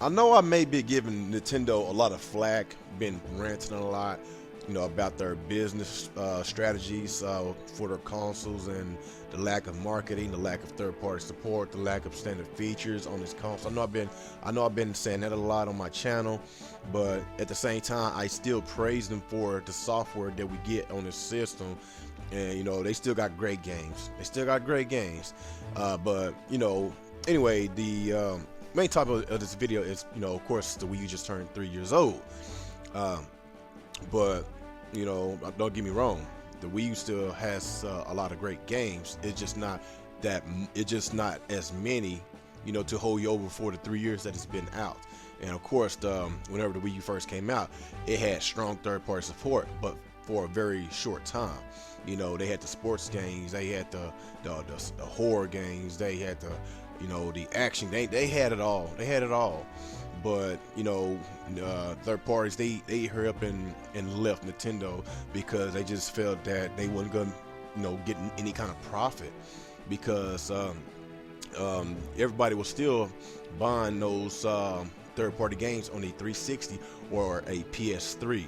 I know I may be giving Nintendo a lot of flack, been ranting a lot, about their business strategies for their consoles and the lack of marketing, the lack of third-party support, the lack of standard features on this console. I know I've been saying that a lot on my channel, but at the same time, I still praise them for the software that we get on this system. And they still got great games. But anyway, the main topic of this video is, of course, the Wii U just turned 3 years old. But don't get me wrong, the Wii U still has a lot of great games. It's just not as many, to hold you over for the 3 years that it's been out. And of course, whenever the Wii U first came out, it had strong third-party support, but for a very short time. They had the sports games, they had the horror games, they had the action. They had it all. But third parties, they hurry up and left Nintendo because they just felt that they wasn't gonna get any kind of profit, because everybody was still buying those third-party games on a 360 or a PS3,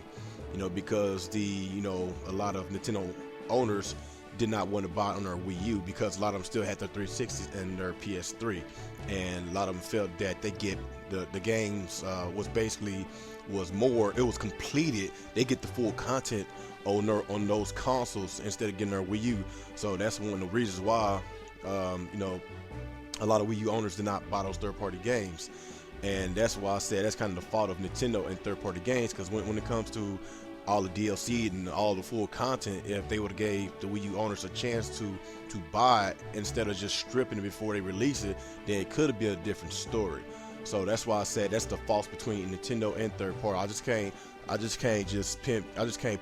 because a lot of Nintendo owners did not want to buy on their Wii U, because a lot of them still had their 360s and their PS3, and a lot of them felt that they get the games was more, it was completed, they get the full content on those consoles instead of getting their Wii U. So that's one of the reasons why a lot of Wii U owners did not buy those third-party games. And that's why I said that's kind of the fault of Nintendo and third-party games, because when it comes to all the DLC and all the full content, if they would have gave the Wii U owners a chance to buy it instead of just stripping it before they release it, then it could have been a different story. So that's why I said that's the fault between Nintendo and third party. I just can't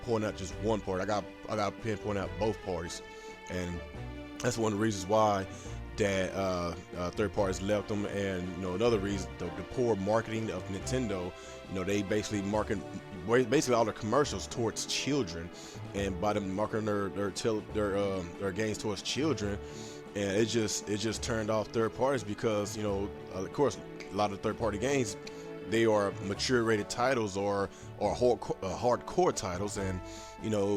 point out just one party. I got to pinpoint out both parties, and that's one of the reasons why that third parties left them. And another reason, the poor marketing of Nintendo. They basically market all their commercials towards children, and by them marketing their games towards children, and it just turned off third parties, because of course a lot of third party games, they are mature rated titles or hardcore titles, and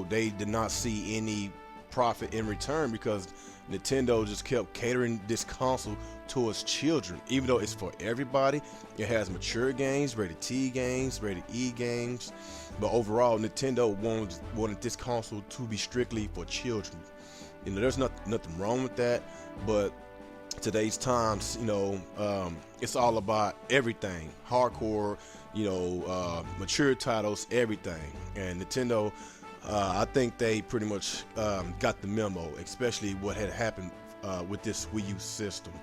they did not see any profit in return, because Nintendo just kept catering this console towards children, even though it's for everybody. It has mature games, rated T games, rated E games, but overall Nintendo wanted this console to be strictly for children. There's nothing wrong with that, but today's times, it's all about everything, hardcore, mature titles, everything. And Nintendo, I think they pretty much got the memo, especially what had happened with this Wii U system.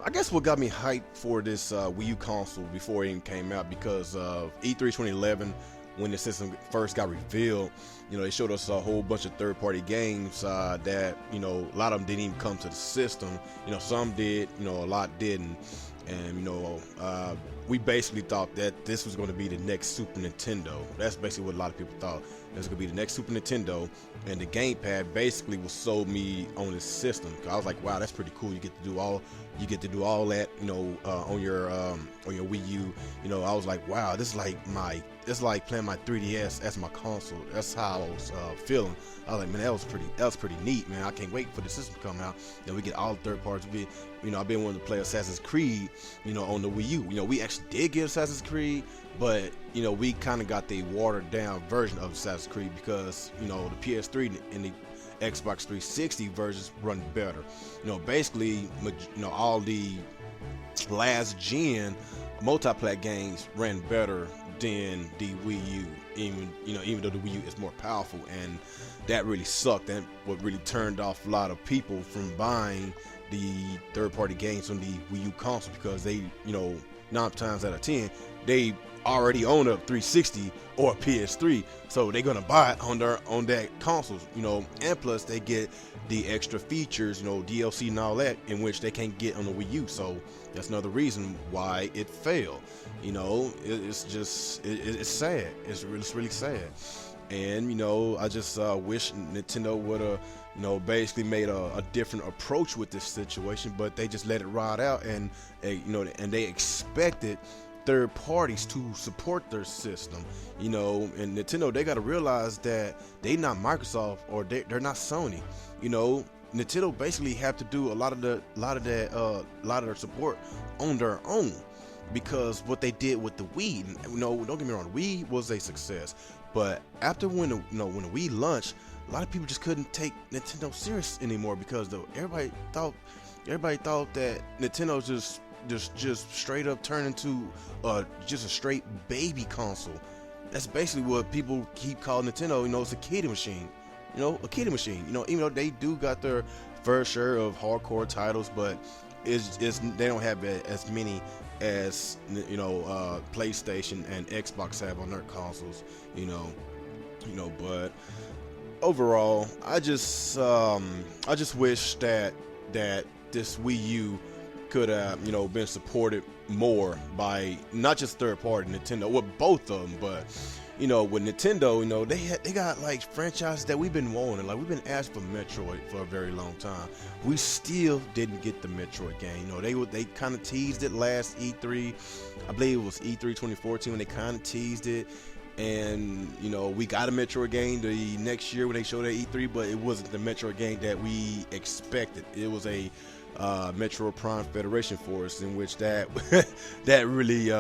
I guess what got me hyped for this Wii U console before it even came out, because of E3 2011, when the system first got revealed, they showed us a whole bunch of third-party games that, a lot of them didn't even come to the system. Some did, a lot didn't. And, we basically thought that this was going to be the next Super Nintendo. That's basically what a lot of people thought. It was going to be the next Super Nintendo, and the gamepad basically was sold me on this system. I was like, wow, that's pretty cool. You get to do all that, on your Wii U. I was like, wow, this is like playing my 3DS as my console. That's how I was feeling. I was like, man, that was pretty neat, man. I can't wait for the system to come out. We get all the third parts. I've been wanting to play Assassin's Creed, on the Wii U. We actually did get Assassin's Creed, but we kind of got the watered down version of Assassin's Creed, because the PS3 and the Xbox 360 versions run better. Basically, all the last gen multiplayer games ran better than the Wii U, even though the Wii U is more powerful, and that really sucked. And what really turned off a lot of people from buying the third-party games on the Wii U console, because they, 9 times out of 10, they already own a 360 or a PS3, so they're gonna buy it on that console, and plus they get the extra features, DLC and all that, in which they can't get on the Wii U. So that's another reason why it failed. It's sad. It's really sad. And I just wish Nintendo would have basically made a different approach with this situation, but they just let it ride out, and and they expected third parties to support their system, you know. And Nintendo, they got to realize that they not Microsoft, or they're not Sony, you know. Nintendo basically have to do a lot of their support on their own, because what they did with the Wii, you know, don't get me wrong, the Wii was a success, but after when the Wii launched, a lot of people just couldn't take Nintendo serious anymore, because everybody thought that Nintendo just straight up turned into just a straight baby console. That's basically what people keep calling Nintendo. You know, it's a kiddie machine. You know, a kiddie machine. You know, even though they do got their fair share of hardcore titles, but it's they don't have as many as, you know, PlayStation and Xbox have on their consoles. You know, but overall, I just wish that this Wii U could have, you know, been supported more by not just third party Nintendo, well, both of them, but, you know, with Nintendo, you know, they got like franchises that we've been wanting. Like, we've been asking for Metroid for a very long time. We still didn't get the Metroid game. You know, they kind of teased it last E3. I believe it was E3 2014 when they kind of teased it. And, you know, we got a Metroid game the next year when they showed at E3, but it wasn't the Metroid game that we expected. It was a Metroid Prime Federation Force, in which that really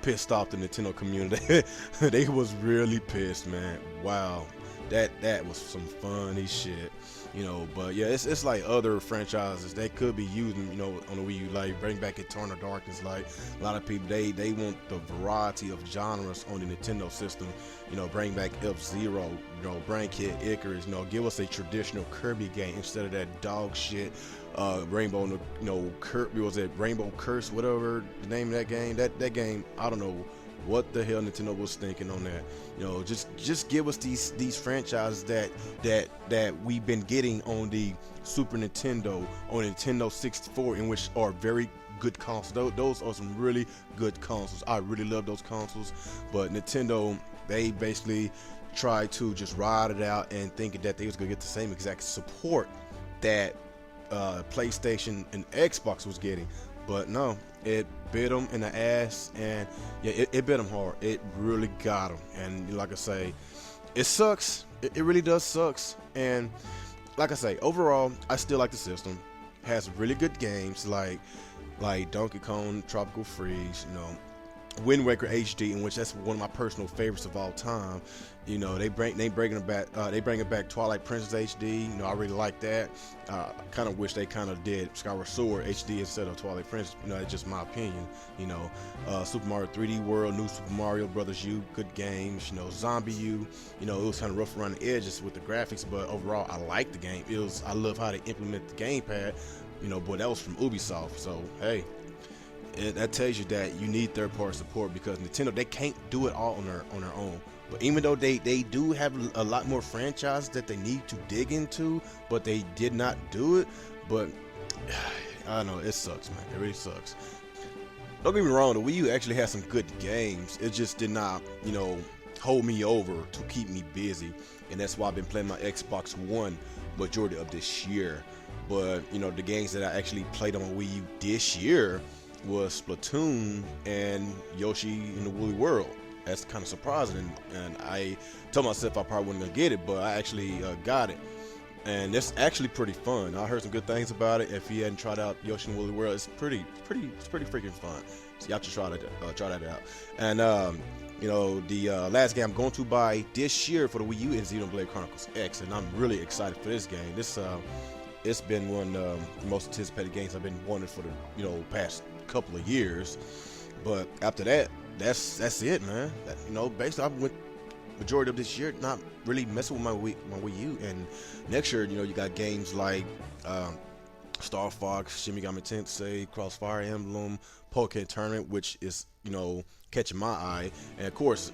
pissed off the Nintendo community. They was really pissed, man. Wow, that was some funny shit, you know. But yeah, it's like other franchises that could be using, you know, on the Wii U, like bring back Eternal Darkness. Like, a lot of people, they want the variety of genres on the Nintendo system. You know, bring back F-Zero, you know, bring Kid Icarus, you know, give us a traditional Kirby game instead of that dog shit Rainbow, you know, was it Rainbow Curse, whatever the name of that game. That game, I don't know what the hell Nintendo was thinking on that. You know, just give us these franchises that we've been getting on the Super Nintendo, on Nintendo 64, in which are very good consoles. Those are some really good consoles. I really love those consoles, but Nintendo, they basically tried to just ride it out and thinking that they was gonna get the same exact support that PlayStation and Xbox was getting. But no, it bit them in the ass, and yeah, it bit them hard. It really got them, and like I say, it sucks. It really does sucks. And like I say, overall, I still like the system. It has really good games like Donkey Kong Tropical Freeze, you know, Wind Waker HD, in which that's one of my personal favorites of all time. You know, they bring it back Twilight Princess HD. You know, I really like that. Kind of wish they kind of did Skyward Sword HD instead of Twilight Princess. You know, that's just my opinion. You know, Super Mario 3D World, New Super Mario Brothers U, good games. You know, Zombie U. You know, it was kind of rough around the edges with the graphics, but overall, I like the game. I love how they implement the gamepad. You know, but that was from Ubisoft. So hey, that tells you that you need third-party support, because Nintendo, they can't do it all on their own. But even though they do have a lot more franchises that they need to dig into, but they did not do it. But I don't know, it sucks, man. It really sucks. Don't get me wrong, the Wii U actually has some good games. It just did not, you know, hold me over to keep me busy, and that's why I've been playing my Xbox One majority of this year. But you know, the games that I actually played on my Wii U this year was Splatoon and Yoshi in the Woolly World. That's kind of surprising, and I told myself I probably wasn't gonna get it, but I actually got it, and it's actually pretty fun. I heard some good things about it. If you hadn't tried out Yoshi in the Woolly World, it's pretty freaking fun. So you have to try that out. And you know, the last game I'm going to buy this year for the Wii U is Xenoblade Chronicles X, and I'm really excited for this game. It's been one of the most anticipated games I've been wanting for the past couple of years. But after that, that's it, man. You know, basically, I went majority of this year not really messing with my Wii U. And next year, you know, you got games like Star Fox, Shin Megami Tensei, Crossfire Emblem, Pokémon Tournament, which is, you know, catching my eye, and of course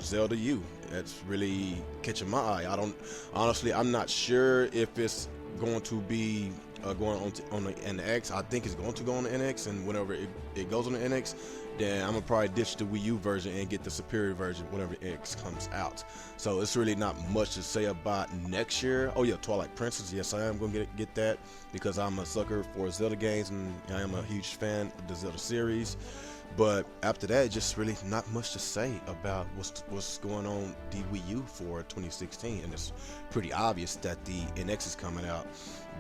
Zelda U. That's really catching my eye. I'm not sure if it's going to be going on the NX. I think it's going to go on the NX, and whenever it goes on the NX, then I'm gonna probably ditch the Wii U version and get the superior version whenever X comes out. So it's really not much to say about next year. Oh yeah, Twilight Princess. Yes, I am gonna get that because I'm a sucker for Zelda games and I am a huge fan of the Zelda series. But after that, just really not much to say about what's going on the Wii U for 2016, and it's pretty obvious that the NX is coming out.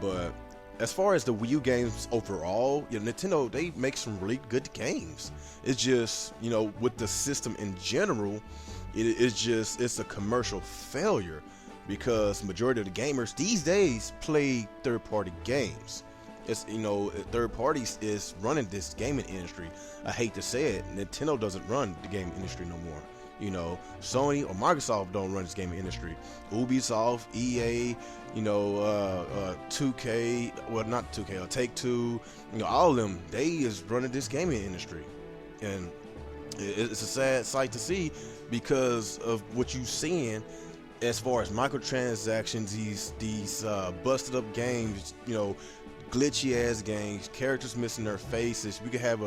But as far as the Wii U games overall, Nintendo, they make some really good games. It's just, with the system in general, it's a commercial failure because majority of the gamers these days play third-party games. It's, third parties is running this gaming industry. I hate to say it, Nintendo doesn't run the gaming industry no more. Sony or Microsoft don't run this gaming industry. Ubisoft, EA, 2K, well not 2K, or Take-Two, all of them, they is running this gaming industry. And it's a sad sight to see because of what you're seeing as far as microtransactions, these busted up games, glitchy ass games, characters missing their faces. We could have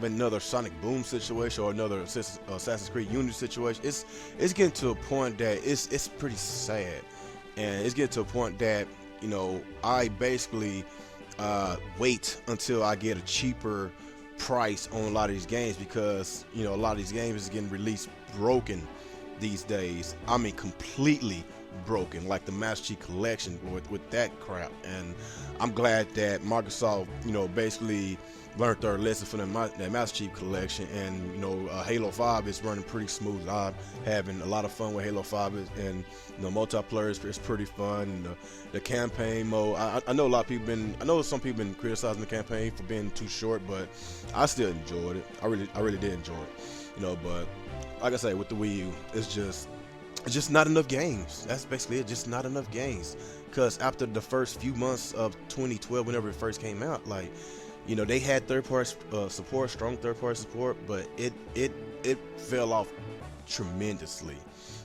another Sonic Boom situation or another Assassin's Creed Unity situation. It's getting to a point that it's pretty sad, and it's getting to a point that I basically wait until I get a cheaper price on a lot of these games because a lot of these games is getting released broken these days. I mean completely broken, like the Master Chief Collection with that crap. And I'm glad that Microsoft basically learned their lesson from that Master Chief Collection, and Halo 5 is running pretty smooth. I'm having a lot of fun with Halo 5, and multiplayer is pretty fun. And the campaign mode, I know some people been criticizing the campaign for being too short, but I still enjoyed it. I really did enjoy it. But like I say, with the Wii U, it's just not enough games. That's basically it. Just not enough games. Because after the first few months of 2012, whenever it first came out, they had third-party support, strong third-party support, but it fell off tremendously.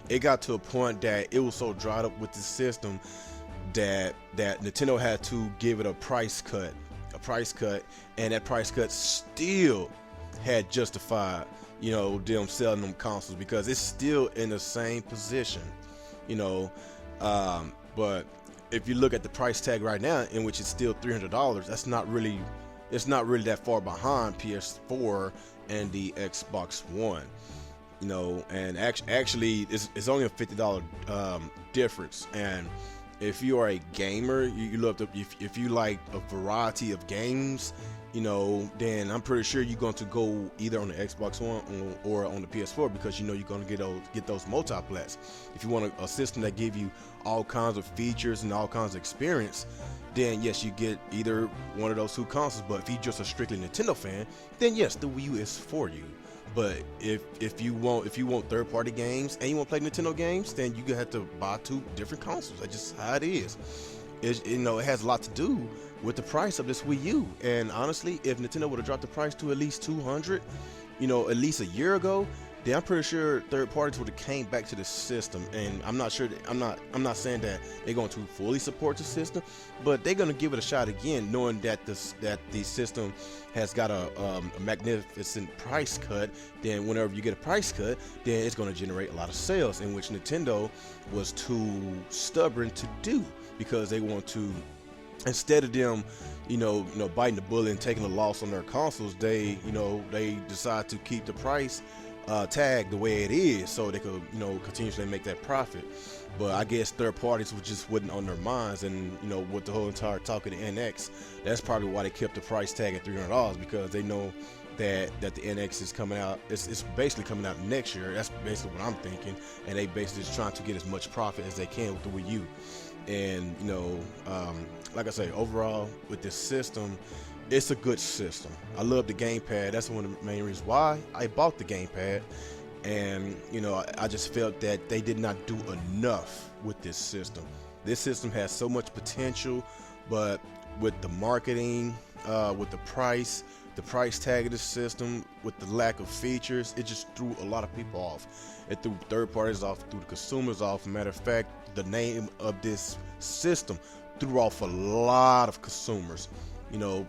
It got to a point that it was so dried up with the system that Nintendo had to give it a price cut, and that price cut still had justified them selling them consoles because it's still in the same position, but if you look at the price tag right now, in which it's still $300, it's not really that far behind PS4 and the Xbox One, and actually it's only a $50 difference. And if you are a gamer, you love to, if you like a variety of games, then I'm pretty sure you're going to go either on the Xbox One or on the PS4 because you're going to get those multiplats. If you want a system that give you all kinds of features and all kinds of experience, then yes, you get either one of those two consoles. But if you're just a strictly Nintendo fan, then yes, the Wii U is for you. But if you want third-party games and you want to play Nintendo games, then you have to buy two different consoles. That's just how it is. It has a lot to do with the price of this Wii U. And honestly, if Nintendo would have dropped the price to at least $200, at least a year ago, then I'm pretty sure third parties would have came back to the system. And I'm not not saying that they're going to fully support the system, but they're going to give it a shot again, knowing that the system has got a magnificent price cut. Then whenever you get a price cut, then it's going to generate a lot of sales, in which Nintendo was too stubborn to do, because they want to, instead of them biting the bullet and taking a loss on their consoles, they decide to keep the price tag the way it is, so they could continuously make that profit. But I guess third parties wasn't on their minds, and with the whole entire talk of the NX, that's probably why they kept the price tag at $300, because they know that the NX is coming out. It's basically coming out next year. That's basically what I'm thinking, and they basically just trying to get as much profit as they can with the Wii U. And like I say, overall with this system, it's a good system. I love the gamepad. That's one of the main reasons why I bought the gamepad. And I just felt that they did not do enough with this system. This system has so much potential, but with the marketing, with the price tag of the system, with the lack of features, it just threw a lot of people off. It threw third parties off, threw the consumers off. Matter of fact, the name of this system threw off a lot of consumers. You know,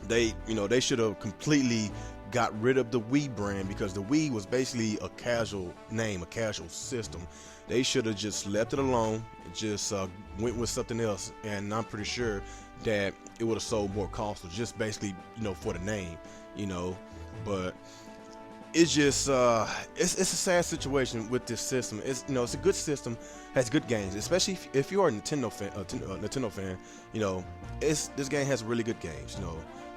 they should have completely got rid of the Wii brand, because the Wii was basically a casual name, a casual system. They should have just left it alone, just went with something else, and I'm pretty sure that it would have sold more consoles, just basically, for the name, but it's just it's a sad situation with this system. It's a good system, has good games, especially if you're a Nintendo fan. This game has really good games.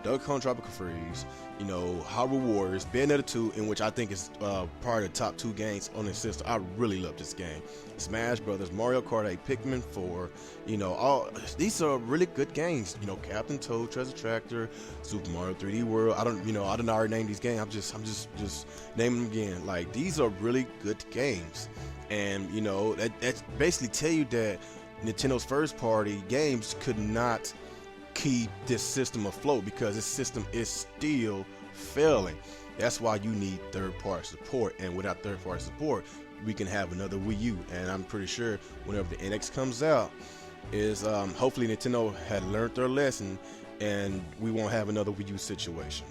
Donkey Kong Tropical Freeze, Hyrule Warriors, Bayonetta 2, in which I think is part of the top 2 games on this system. I really love this game. Smash Brothers, Mario Kart 8, Pikmin 4, all these are really good games. Captain Toad, Treasure Tractor, Super Mario 3D World. I didn't already name these games. I'm just naming them again. Like, these are really good games, and that basically tell you that Nintendo's first party games could not keep this system afloat, because this system is still failing. That's why you need third-party support, and without third-party support, we can have another Wii U. And I'm pretty sure whenever the NX comes out, is hopefully Nintendo had learned their lesson, and we won't have another Wii U situation.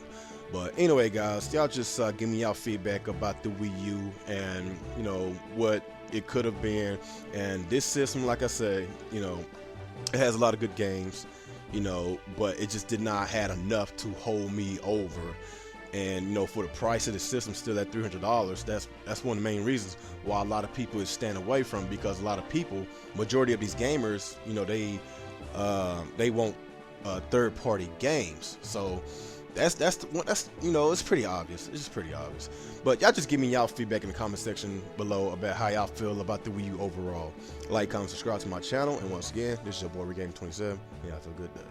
But anyway, guys, y'all just give me y'all feedback about the Wii U, and what it could have been. And this system, like I say, it has a lot of good games, but it just did not have enough to hold me over. And for the price of the system, still at $300, that's one of the main reasons why a lot of people is staying away from it, because a lot of people, majority of these gamers, they want third-party games. So that's it's pretty obvious. It's just pretty obvious. But y'all just give me y'all feedback in the comment section below about how y'all feel about the Wii U overall. Like, comment, subscribe to my channel, and once again, this is your boy Regaming 27. Yeah, have a good day.